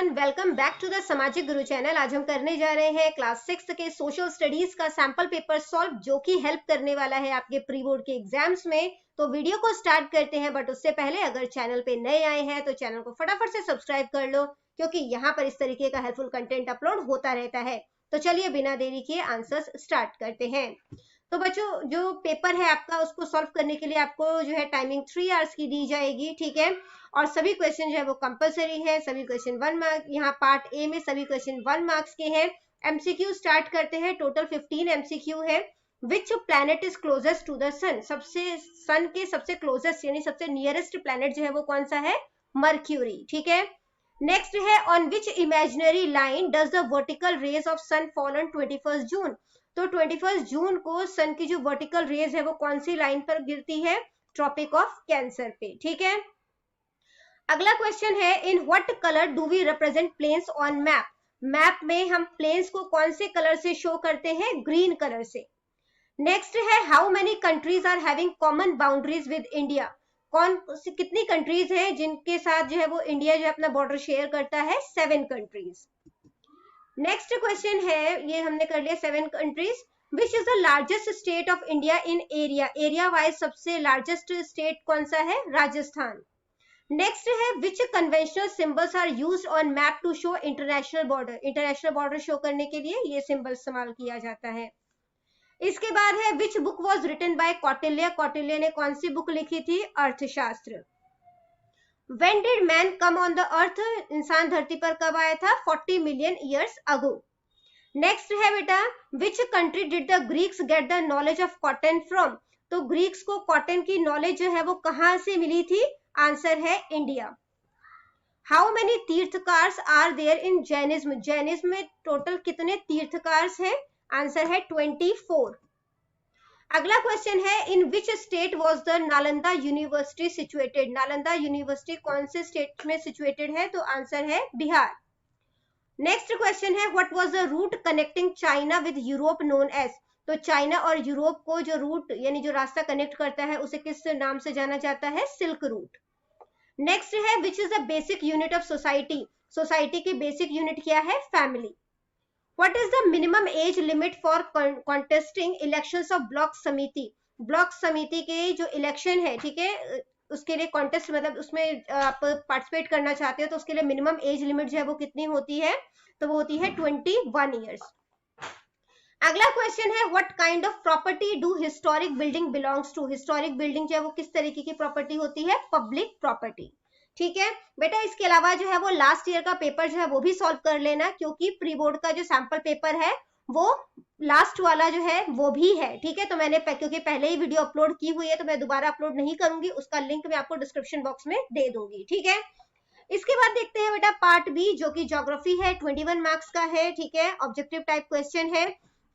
Everyone, welcome back to the Samajik Guru channel. आज हम करने जा रहे हैं क्लास 6 के सोशल स्टडीज का सैंपल पेपर सॉल्व, जो कि हेल्प करने वाला है आपके प्री बोर्ड के एग्जाम्स में। तो वीडियो को स्टार्ट करते हैं, बट उससे पहले अगर चैनल पे नए आए हैं तो चैनल को फटाफट से सब्सक्राइब कर लो, क्योंकि यहाँ पर इस तरीके का हेल्पफुल कंटेंट अपलोड होता रहता है। तो चलिए बिना देरी किए आंसर्स स्टार्ट करते हैं। तो बच्चों, जो पेपर है आपका, उसको सॉल्व करने के लिए आपको जो है टाइमिंग 3 आवर्स की दी जाएगी, ठीक है। और सभी क्वेश्चन जो है वो कंपलसरी है। सभी क्वेश्चन 1 मार्क, यहाँ पार्ट ए में सभी क्वेश्चन 1 मार्क्स के हैं। एमसीक्यू स्टार्ट करते हैं। टोटल 15 एमसीक्यू है। Which planet is closest to the sun? Sun के सबसे क्लोजेस्ट यानी सबसे नियरेस्ट प्लैनेट जो है वो कौन सा है? मर्क्यूरी, ठीक है। नेक्स्ट है, on which imaginary line does the vertical rays of sun fall on 21 June? तो 21 जून को सन की जो वर्टिकल रेज है वो कौन सी लाइन पर गिरती है? ट्रॉपिक ऑफ कैंसर पे, ठीक है। अगला क्वेश्चन है, in what colour do we represent plains on map? Map में हम प्लेन्स को कौन से कलर से शो करते हैं? ग्रीन कलर से। नेक्स्ट है, how many countries are having common boundaries with India? कितनी कंट्रीज हैं जिनके साथ जो है वो इंडिया जो है अपना बॉर्डर शेयर करता है? 7 कंट्रीज। नेक्स्ट क्वेश्चन है, ये हमने कर लिया 7 countries. Which is the largest state of India in area? Area wise सबसे लार्जेस्ट स्टेट कौन सा है? राजस्थान। नेक्स्ट है, which conventional symbols are used on map to show international border? International border show करने के लिए ये सिंबल इस्तेमाल किया जाता है। इसके बाद है, which book was written by Kautilya? Kautilya ने कौन सी बुक लिखी थी? अर्थशास्त्र। When did man come on the earth? इंसान धरती पर कब आया था? 40 million years ago. नेक्स्ट है बेटा, which country did the Greeks get the knowledge of cotton from? तो ग्रीक्स को कॉटन की नॉलेज जो है वो कहां से मिली थी? आंसर है India. How many Tirthankars are there in Jainism? Jainism में टोटल कितने तीर्थकार्स हैं? आंसर है 24। अगला क्वेश्चन है, in which state was the Nalanda university situated? Nalanda university कौन से स्टेट में सिचुएटेड है? तो आंसर है बिहार। नेक्स्ट क्वेश्चन है, what was the route connecting China with Europe known as? तो चाइना और यूरोप को जो रूट यानी जो रास्ता कनेक्ट करता है उसे किस नाम से जाना जाता है? Silk route. नेक्स्ट है, विच is the basic unit of society? Society की बेसिक यूनिट क्या है? Family. What is the minimum age limit for contesting elections of block समिति? ब्लॉक समिति के जो इलेक्शन है, ठीक है, उसके लिए कॉन्टेस्ट मतलब उसमें आप पार्टिसिपेट करना चाहते हो तो उसके लिए मिनिमम एज लिमिट जो है वो कितनी होती है? तो वो होती है 21 ईयर्स। अगला क्वेश्चन है, what kind of property do historic building belongs to? Historic building जो है वो किस तरीके की प्रॉपर्टी होती है? पब्लिक प्रॉपर्टी, ठीक है बेटा। इसके अलावा जो है वो लास्ट ईयर का पेपर जो है वो भी सॉल्व कर लेना, क्योंकि प्री बोर्ड का जो सैंपल पेपर है वो लास्ट वाला जो है वो भी है, ठीक है। तो मैंने क्योंकि पहले ही वीडियो अपलोड की हुई है तो मैं दोबारा अपलोड नहीं करूंगी, उसका लिंक मैं आपको डिस्क्रिप्शन बॉक्स में दे दूंगी, ठीक है। इसके बाद देखते हैं बेटा पार्ट बी, जो कि ज्योग्राफी है, 21 मार्क्स का है, ठीक है। ऑब्जेक्टिव टाइप क्वेश्चन है।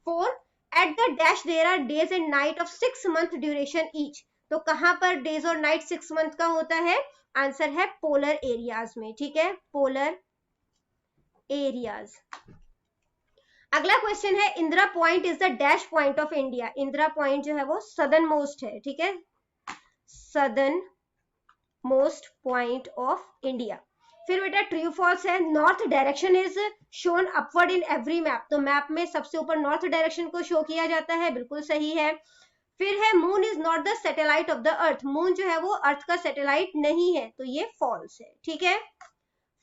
4 at the dash there are days and night of 6 month duration each? तो कहां पर डेज और नाइट 6 मंथ का होता है? आंसर है पोलर एरियाज में, ठीक है, पोलर एरियाज। अगला क्वेश्चन है, Indira point is the dash point of India? Indira point जो है वो सदर्न मोस्ट है, ठीक है, southern most point of India. फिर बेटा ट्रू फॉल्स है, north direction is shown upward in every map? तो मैप में सबसे ऊपर नॉर्थ डायरेक्शन को शो किया जाता है, बिल्कुल सही है। फिर है, moon is not the satellite of the earth? Moon जो है वो अर्थ का सैटेलाइट नहीं है, तो ये फॉल्स है, ठीक है।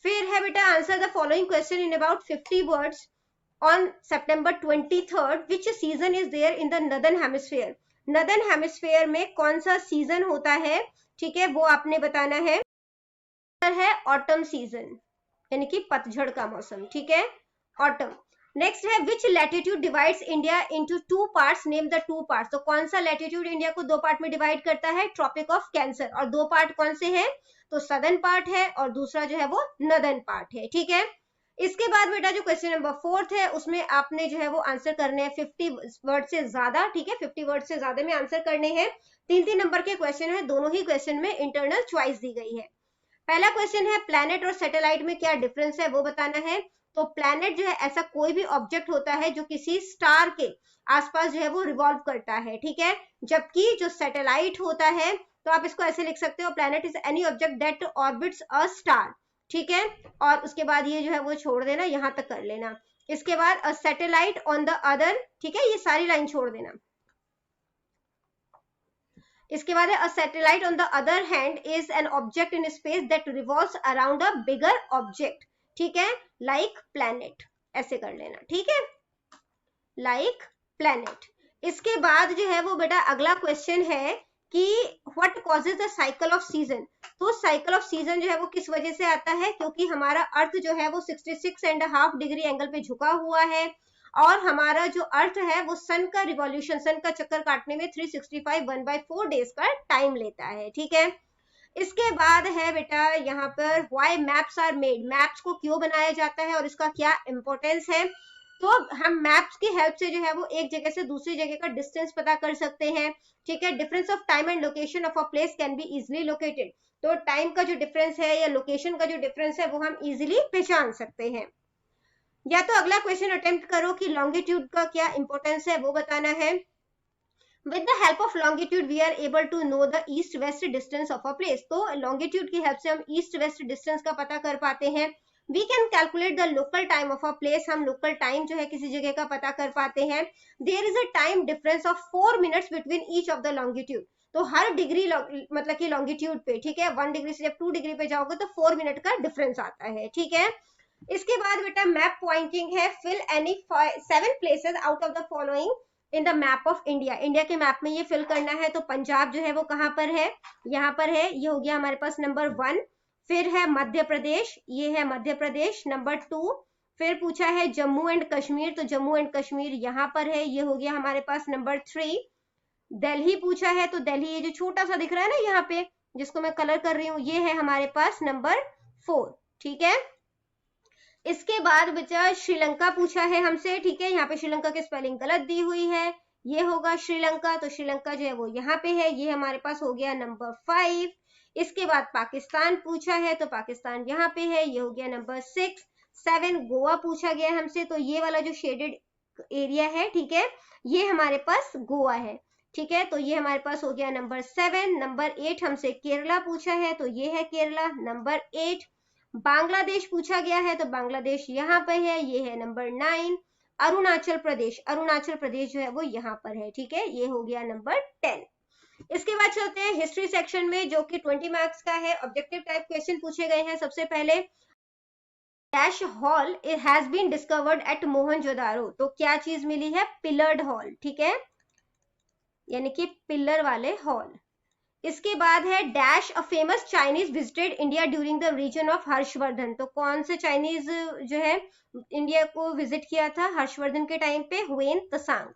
फिर है बेटा, answer the following question in about 50 words. On September 23rd which season is there in the northern hemisphere? Northern hemisphere में कौन सा सीजन होता है, ठीक है, वो आपने बताना है। ऑटम सीजन, यानी कि पतझड़ का मौसम, ठीक है, ऑटम। नेक्स्ट है, which latitude divides India into 2 parts? Name the 2 parts. तो कौन सा लैटिट्यूड इंडिया को 2 पार्ट में डिवाइड करता है? Tropic of Cancer. और 2 पार्ट कौन से हैं? तो सदर्न पार्ट है और दूसरा जो है वो नदर्न पार्ट है, ठीक है। इसके बाद बेटा जो क्वेश्चन नंबर 4 है उसमें आपने जो है वो आंसर करने हैं 50 वर्ड से ज्यादा, ठीक है, 50 वर्ड से ज्यादा में आंसर करने हैं। 3-3 नंबर के क्वेश्चन है, दोनों ही क्वेश्चन में इंटरनल चॉइस दी गई है। पहला क्वेश्चन है, प्लैनेट और सैटेलाइट में क्या डिफरेंस है वो बताना है। तो प्लैनेट जो है ऐसा कोई भी ऑब्जेक्ट होता है जो किसी स्टार के आसपास जो है वो रिवॉल्व करता है, ठीक है। जबकि जो सैटेलाइट होता है, तो आप इसको ऐसे लिख सकते हो, planet is any object that orbits a star, ठीक है, और उसके बाद ये जो है वो छोड़ देना, यहां तक कर लेना। इसके बाद a satellite on the other, ठीक है, ये सारी लाइन छोड़ देना। इसके बाद है a satellite on the other hand is an object in space that revolves around a bigger object, ठीक है, लाइक प्लैनेट, ऐसे कर लेना, ठीक है, लाइक प्लैनेट। इसके बाद जो है वो बेटा अगला क्वेश्चन है कि what causes the cycle off season. तो साइकिल ऑफ सीजन जो है वो किस वजह से आता है, क्योंकि हमारा अर्थ जो है वो 66.5 डिग्री एंगल पे झुका हुआ है, और हमारा जो अर्थ है वो सन का रिवॉल्यूशन, सन का चक्कर काटने में 365 1/4 डेज का टाइम लेता है, ठीक है। इसके बाद है बेटा यहाँ पर why maps are made, maps को क्यों बनाया जाता है और इसका क्या इंपॉर्टेंस है। तो हम मैप्स की हेल्प से जो है वो एक जगह से दूसरी जगह का डिस्टेंस पता कर सकते हैं, ठीक है। Difference of time and location of a place can be easily located, तो टाइम का जो डिफरेंस है या लोकेशन का जो डिफरेंस है वो हम इजिली पहचान सकते हैं। या तो अगला क्वेश्चन अटेम्प्ट करो कि लॉन्गिट्यूड का क्या इंपॉर्टेंस है वो बताना है। With the help of longitude we are able to know the east west distance of a place, तो longitude की हेल्प से हम ईस्ट वेस्ट डिस्टेंस का पता कर पाते हैं। We can calculate the local time of a place, हम लोकल टाइम जो है किसी जगह का पता कर पाते हैं। There is a time difference of 4 minutes between each of the longitude, तो हर डिग्री मतलब कि लॉन्गिट्यूड पे, ठीक है, 1 डिग्री से जब 2 डिग्री पे जाओगे तो 4 मिनट का डिफरेंस आता है, ठीक है। इसके बाद बेटा मैप पॉइंटिंग है, fill any 7 places out of the following in the map of India, India के मैप में ये फिल करना है। तो पंजाब जो है वो कहाँ पर है, यहाँ पर है, ये हो गया हमारे पास नंबर 1। फिर है मध्य प्रदेश, ये है मध्य प्रदेश नंबर 2। फिर पूछा है जम्मू एंड कश्मीर, तो जम्मू एंड कश्मीर यहाँ पर है, ये हो गया हमारे पास नंबर 3। दिल्ली पूछा है, तो दिल्ली ये जो छोटा सा दिख रहा है ना यहाँ पे, जिसको मैं कलर कर रही हूँ, ये है हमारे पास नंबर 4, ठीक है। इसके बाद बचा श्रीलंका पूछा है हमसे, ठीक है, यहाँ पे श्रीलंका की स्पेलिंग गलत दी हुई है, ये होगा श्रीलंका, तो श्रीलंका जो है वो यहाँ पे है, ये हमारे पास हो गया नंबर 5। इसके बाद पाकिस्तान पूछा है, तो पाकिस्तान यहाँ पे है, ये हो गया नंबर 6। 7 गोवा पूछा गया हमसे, तो ये वाला जो शेडेड एरिया है, ठीक है, ये हमारे पास गोवा है, ठीक है, तो ये हमारे पास हो गया नंबर 7। नंबर 8 हमसे केरला पूछा है, तो ये है केरला नंबर 8। बांग्लादेश पूछा गया है, तो बांग्लादेश यहाँ पे है, ये है नंबर 9। अरुणाचल प्रदेश, अरुणाचल प्रदेश जो है वो यहाँ पर है, ठीक है, ये हो गया नंबर 10। इसके बाद चलते हैं हिस्ट्री सेक्शन में, जो कि 20 मार्क्स का है। ऑब्जेक्टिव टाइप क्वेश्चन पूछे गए हैं। सबसे पहले dash hall has been discovered at Mohenjodaro, तो क्या चीज मिली है, पिलर्ड हॉल, ठीक है, यानी कि पिलर वाले हॉल। इसके बाद है dash a famous Chinese visited India during the region of Harshavardhana, तो कौन से चाइनीज जो है इंडिया को विजिट किया था हर्षवर्धन के टाइम पे, हुएन त्सांग,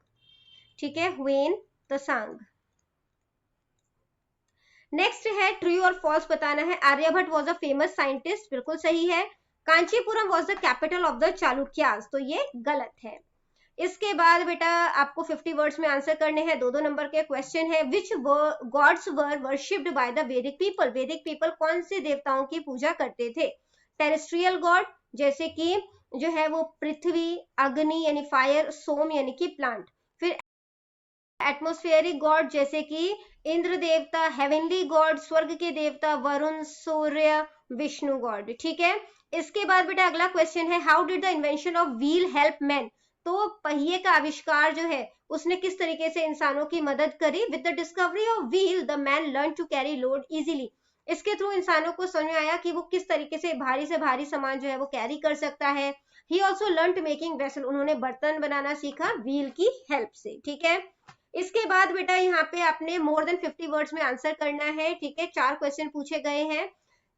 ठीक है, हुएन त्सांग। नेक्स्ट है ट्रू और फॉल्स बताना है। Aryabhatta was a famous scientist, बिल्कुल सही है। Kanchipuram was the capital of the Chalukyas, तो ये गलत है। इसके बाद बेटा आपको 50 वर्ड्स में आंसर करने हैं। 2-2 नंबर के क्वेश्चन है। Which gods were worshipped by the Vedic people, Vedic people कौन से देवताओं की पूजा करते थे। टेरेस्ट्रियल गॉड, जैसे कि जो है वो पृथ्वी, अग्नि यानी फायर, सोम यानी कि प्लांट। फिर एटमोस्फेरिक गॉड, जैसे कि इंद्र देवता। हेवनली गॉड, स्वर्ग के देवता, वरुण, सूर्य, विष्णु गॉड, ठीक है। इसके बाद बेटा अगला क्वेश्चन है, how did the invention of wheel help man, तो पहिए का आविष्कार जो है उसने किस तरीके से इंसानों की मदद करी। With the discovery of wheel the man learn to carry load easily, इसके थ्रू इंसानों को समझ में आया कि वो किस तरीके से भारी सामान जो है वो कैरी कर सकता है। He also learn making vessel, उन्होंने बर्तन बनाना सीखा व्हील की हेल्प से, ठीक है। इसके बाद बेटा यहाँ पे आपने मोर देन 50 वर्ड्स में आंसर करना है, ठीक है। 4 क्वेश्चन पूछे गए हैं,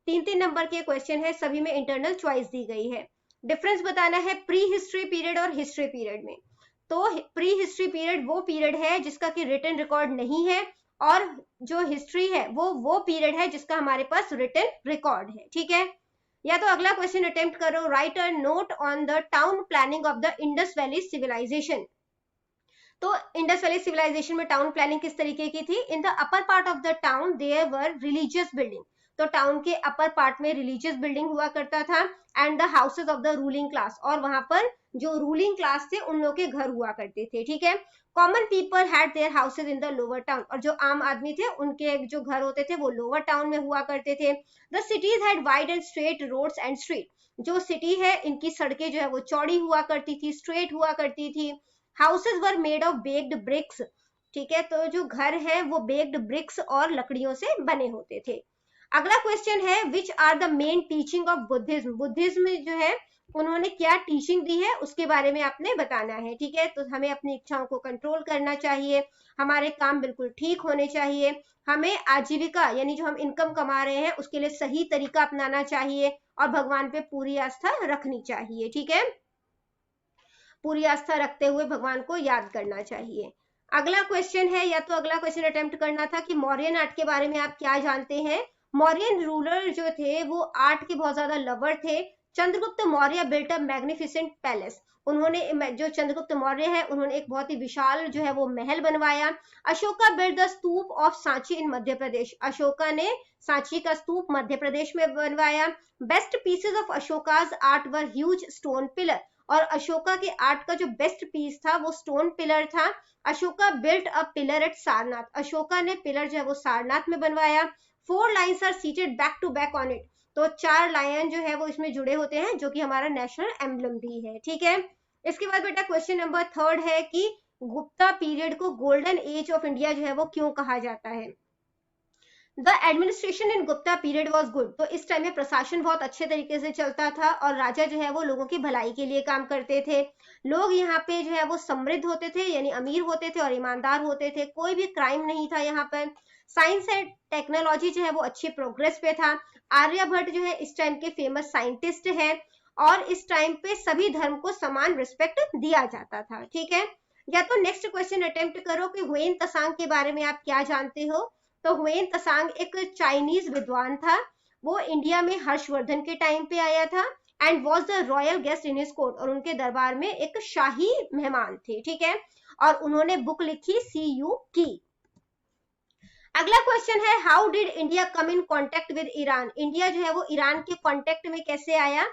3-3 नंबर के क्वेश्चन है, सभी में इंटरनल चॉइस दी गई है। डिफरेंस बताना है प्री हिस्ट्री पीरियड और हिस्ट्री पीरियड में। तो प्री हिस्ट्री पीरियड वो पीरियड है जिसका कि रिटन रिकॉर्ड नहीं है, और जो हिस्ट्री है वो पीरियड है जिसका हमारे पास रिटन रिकॉर्ड है, ठीक है। या तो अगला क्वेश्चन अटेम्प्ट करो, write a note on the town planning of the Indus Valley civilisation. तो इंडस वैली सिविलाइजेशन में टाउन प्लानिंग किस तरीके की थी। In the upper part of the town there were religious building, तो टाउन के upper part में religious building हुआ करता था, and the houses of the ruling class, और वहां पर जो रूलिंग क्लास थे उन लोग के घर हुआ करते थे, ठीक है। Common people had their houses in the lower town, और जो आम आदमी थे उनके जो घर होते थे वो लोअर टाउन में हुआ करते थे। The cities had wide and straight roads and street, जो सिटी है इनकी सड़कें जो है वो चौड़ी हुआ करती थी, स्ट्रेट हुआ करती थी। Houses were made of baked bricks, ठीक है, तो जो घर है वो बेक्ड ब्रिक्स और लकड़ियों से बने होते थे। अगला क्वेश्चन है which are the main teaching of Buddhism, Buddhism में जो है उन्होंने क्या टीचिंग दी है उसके बारे में आपने बताना है, ठीक है। तो हमें अपनी इच्छाओं को कंट्रोल करना चाहिए, हमारे काम बिल्कुल ठीक होने चाहिए, हमें आजीविका यानी जो हम इनकम कमा रहे हैं उसके लिए सही तरीका अपनाना चाहिए और भगवान पे पूरी आस्था रखनी चाहिए, ठीक है, पूरी आस्था रखते हुए भगवान को याद करना चाहिए। अगला क्वेश्चन है, या तो अगला क्वेश्चन अटेम्प्ट करना था कि मौर्यन आर्ट के बारे में आप क्या जानते हैं। मौर्यन रूलर जो थे वो आर्ट के बहुत ज्यादा लवर थे। Chandragupta Maurya built a magnificent palace, उन्होंने जो चंद्रगुप्त मौर्य है उन्होंने एक बहुत ही विशाल जो है वो महल बनवाया। Ashoka built the stupa of Sanchi in Madhya Pradesh, Ashoka ने सांची का स्तूप मध्य प्रदेश में बनवाया। Best pieces of Ashoka's art were huge stone pillar, और अशोका के आर्ट का जो बेस्ट पीस था वो स्टोन पिलर था। Ashoka built a pillar at Sarnath, Ashoka ने पिलर जो है वो सारनाथ में बनवाया। 4 lions are seated back to back on it, तो 4 लायन जो है वो इसमें जुड़े होते हैं जो कि हमारा नेशनल एम्बलम भी है, ठीक है। इसके बाद बेटा क्वेश्चन नंबर 3 है कि गुप्ता पीरियड को गोल्डन एज ऑफ इंडिया जो है वो क्यों कहा जाता है। The administration in Gupta period was good, तो इस टाइम में प्रशासन बहुत अच्छे तरीके से चलता था और राजा जो है वो लोगों की भलाई के लिए काम करते थे। लोग यहाँ पे जो है वो समृद्ध होते थे यानी अमीर होते थे और ईमानदार होते थे, कोई भी क्राइम नहीं था यहाँ पर। साइंस एंड टेक्नोलॉजी जो है वो अच्छी प्रोग्रेस पे था। आर्यभट्ट जो है इस टाइम के फेमस साइंटिस्ट है और इस टाइम पे सभी धर्म को समान रिस्पेक्ट दिया जाता था, ठीक है। या तो नेक्स्ट क्वेश्चन अटेम्प्ट करो कि हुएन त्सांग के बारे में आप क्या जानते हो। तो हुएन त्सांग एक चाइनीज विद्वान था, वो इंडिया में हर्षवर्धन के टाइम पे आया था and was the royal guest in his court, और उनके दरबार में एक शाही मेहमान थे, ठीक है, और उन्होंने बुक लिखी सी यू की। अगला क्वेश्चन है how did India come in contact with Iran, India जो है वो ईरान के कांटेक्ट में कैसे आया।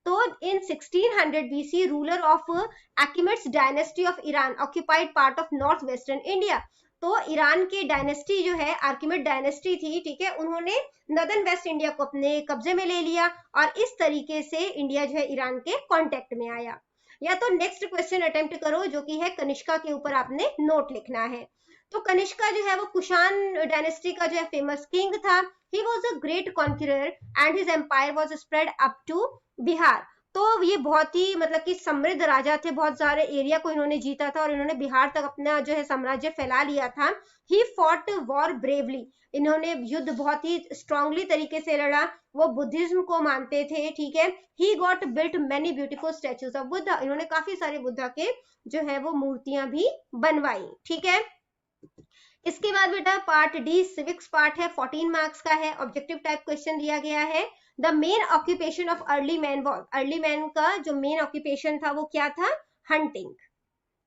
तो in 1600 BC ruler of Achaemenids dynasty of Iran occupied part of north western India, तो ईरान की डायनेस्टी जो है आर्किमेड डायनेस्टी थी, ठीक है, उन्होंने नॉर्दर्न वेस्ट इंडिया को अपने कब्जे में ले लिया और इस तरीके से इंडिया जो है ईरान के कांटेक्ट में आया। या तो नेक्स्ट क्वेश्चन अटेम्प्ट करो जो कि है कनिष्का के ऊपर आपने नोट लिखना है। तो कनिष्का जो है वो कुषाण डायनेस्टी का जो है फेमस किंग था। He was a great conqueror and his empire was spread up to Bihar, तो ये बहुत ही मतलब कि समृद्ध राजा थे, बहुत सारे एरिया को इन्होंने जीता था और इन्होंने बिहार तक अपना जो है साम्राज्य फैला लिया था। ही फॉट वॉर ब्रेवली, इन्होंने युद्ध बहुत ही स्ट्रांगली तरीके से लड़ा, वो बुद्धिज्म को मानते थे, ठीक है। He got built many beautiful statues of Buddha, इन्होंने काफी सारे बुद्धा के जो है वो मूर्तियां भी बनवाई, ठीक है। इसके बाद बेटा पार्ट डी सिविक्स पार्ट है, 14 मार्क्स का है, ऑब्जेक्टिव टाइप क्वेश्चन दिया गया है। The main occupation of early man was, early man का जो मेन ऑक्यूपेशन था वो क्या था, हंटिंग,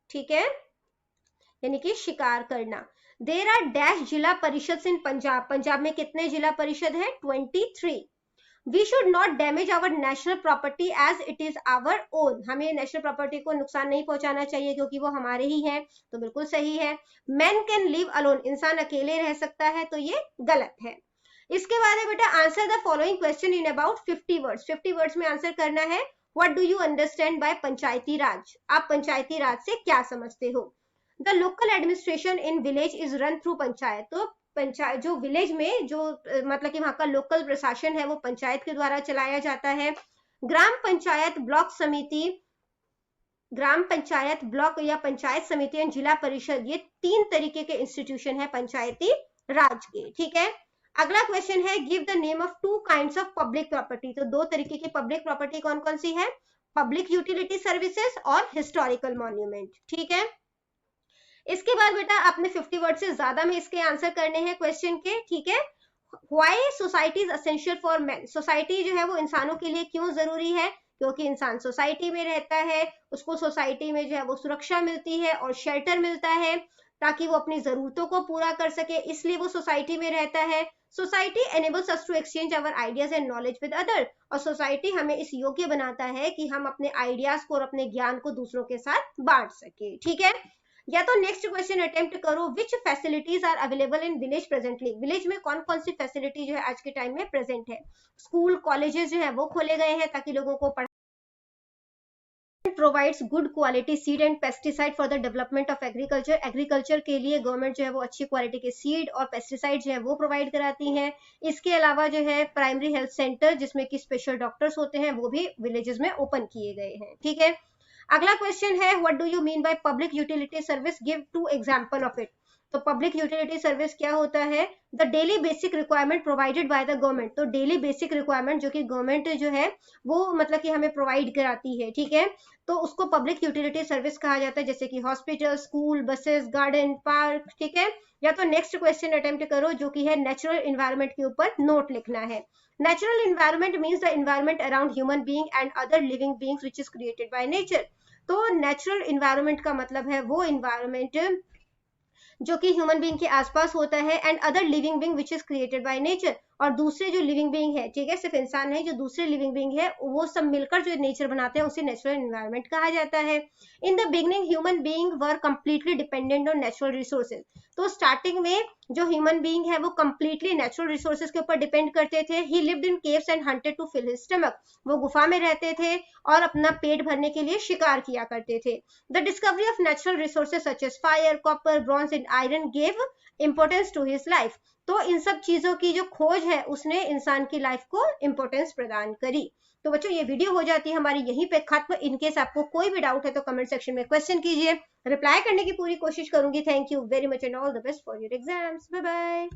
ठीक है, यानी कि शिकार करना। देर आर डैश जिला परिषद इन पंजाब, पंजाब में कितने जिला परिषद है, 23। We should not damage our national property as it is our own, हमें नेशनल प्रॉपर्टी को नुकसान नहीं पहुंचाना चाहिए क्योंकि वो हमारे ही है, तो बिल्कुल सही है। मैन कैन लिव अलोन, इंसान अकेले रह सकता है, तो ये गलत है। इसके बाद है बेटा answer the following question in about 50 words, 50 words में आंसर करना है। What do you understand by panchayati raj, आप पंचायती राज से क्या समझते हो। The local administration in village is run through panchayat, तो पंचायत जो विलेज में जो मतलब कि वहां का लोकल प्रशासन है वो पंचायत के द्वारा चलाया जाता है। ग्राम पंचायत ब्लॉक समिति, ग्राम पंचायत ब्लॉक या पंचायत समिति एंड जिला परिषद, ये 3 तरीके के इंस्टीट्यूशन है पंचायती राज के, ठीक है। अगला क्वेश्चन है give the name of 2 kinds of public property, तो 2 तरीके की पब्लिक प्रॉपर्टी कौन कौन सी है, पब्लिक यूटिलिटी सर्विसेज और हिस्टोरिकल मॉन्यूमेंट, ठीक है। इसके बाद बेटा आपने 50 वर्ड से ज्यादा में इसके आंसर करने हैं क्वेश्चन के, ठीक है। Why society is essential for man, society जो है वो इंसानों के लिए क्यों जरूरी है, क्योंकि इंसान सोसाइटी में रहता है, उसको सोसाइटी में जो है वो सुरक्षा मिलती है और शेल्टर मिलता है ताकि वो अपनी जरूरतों को पूरा कर सके, इसलिए वो सोसाइटी में रहता है। Society enables us to exchange our ideas and knowledge with other, और सोसाइटी हमें इस योग्य बनाता है कि हम अपने आइडियाज को और अपने ज्ञान को दूसरों के साथ बांट सके। ठीक है, या तो नेक्स्ट क्वेश्चन अटेम्प्ट करो, which facilities are available in village presently, village में कौन कौन सी फैसिलिटी जो है आज के टाइम में प्रेजेंट है। स्कूल कॉलेजेस जो है वो खोले गए हैं ताकि लोगों को provides good quality seed and pesticide for the development of agriculture, agriculture के लिए गवर्नमेंट जो है वो अच्छी क्वालिटी के सीड और पेस्टिसाइड जो है वो प्रोवाइड कराती है। इसके अलावा जो है प्राइमरी हेल्थ सेंटर जिसमें कि स्पेशल डॉक्टर्स होते हैं वो भी विलेजेस में ओपन किए गए हैं। ठीक है, अगला क्वेश्चन है, what do you mean by public utility service, give 2 example of it. तो पब्लिक यूटिलिटी सर्विस क्या होता है, the daily basic requirement provided by the government, तो डेली बेसिक रिक्वायरमेंट जो कि गवर्नमेंट जो है वो मतलब कि हमें प्रोवाइड कराती है। ठीक है, तो उसको पब्लिक यूटिलिटी सर्विस कहा जाता है, जैसे कि hospital, school, buses, garden, park. ठीक है, या तो नेक्स्ट क्वेश्चन अटेम्प्ट करो जो कि है नेचुरल इन्वायरमेंट के ऊपर नोट लिखना है। Natural environment means the environment around human being and other living beings which is created by nature. तो नेचुरल इन्वायरमेंट का मतलब है वो इन्वायरमेंट जो कि ह्यूमन बीइंग के आसपास होता है, and other living being which is created by nature, और दूसरे जो लिविंग बीइंग है, ठीक है, सिर्फ इंसान नहीं, जो दूसरे लिविंग बीइंग है वो सब मिलकर जो नेचर बनाते हैं उसे नेचुरल एनवायरनमेंट कहा जाता है। In the beginning human being were completely dependent on natural resources, तो स्टार्टिंग में जो ह्यूमन बीइंग है वो कंप्लीटली नेचुरल रिसोर्सेज के ऊपर डिपेंड करते थे। He lived in caves and hunted to fill his stomach, वो गुफा में रहते थे और अपना पेट भरने के लिए शिकार किया करते थे। The discovery of natural resources such as fire, copper, bronze and iron gave importance to his life, तो इन सब चीजों की जो खोज है उसने इंसान की लाइफ को इंपॉर्टेंस प्रदान करी। तो बच्चों ये वीडियो हो जाती है हमारी यहीं पे खत्म। इनकेस आपको कोई भी डाउट है तो कमेंट सेक्शन में क्वेश्चन कीजिए, रिप्लाई करने की पूरी कोशिश करूंगी। Thank you very much and all the best for your exams. Bye bye.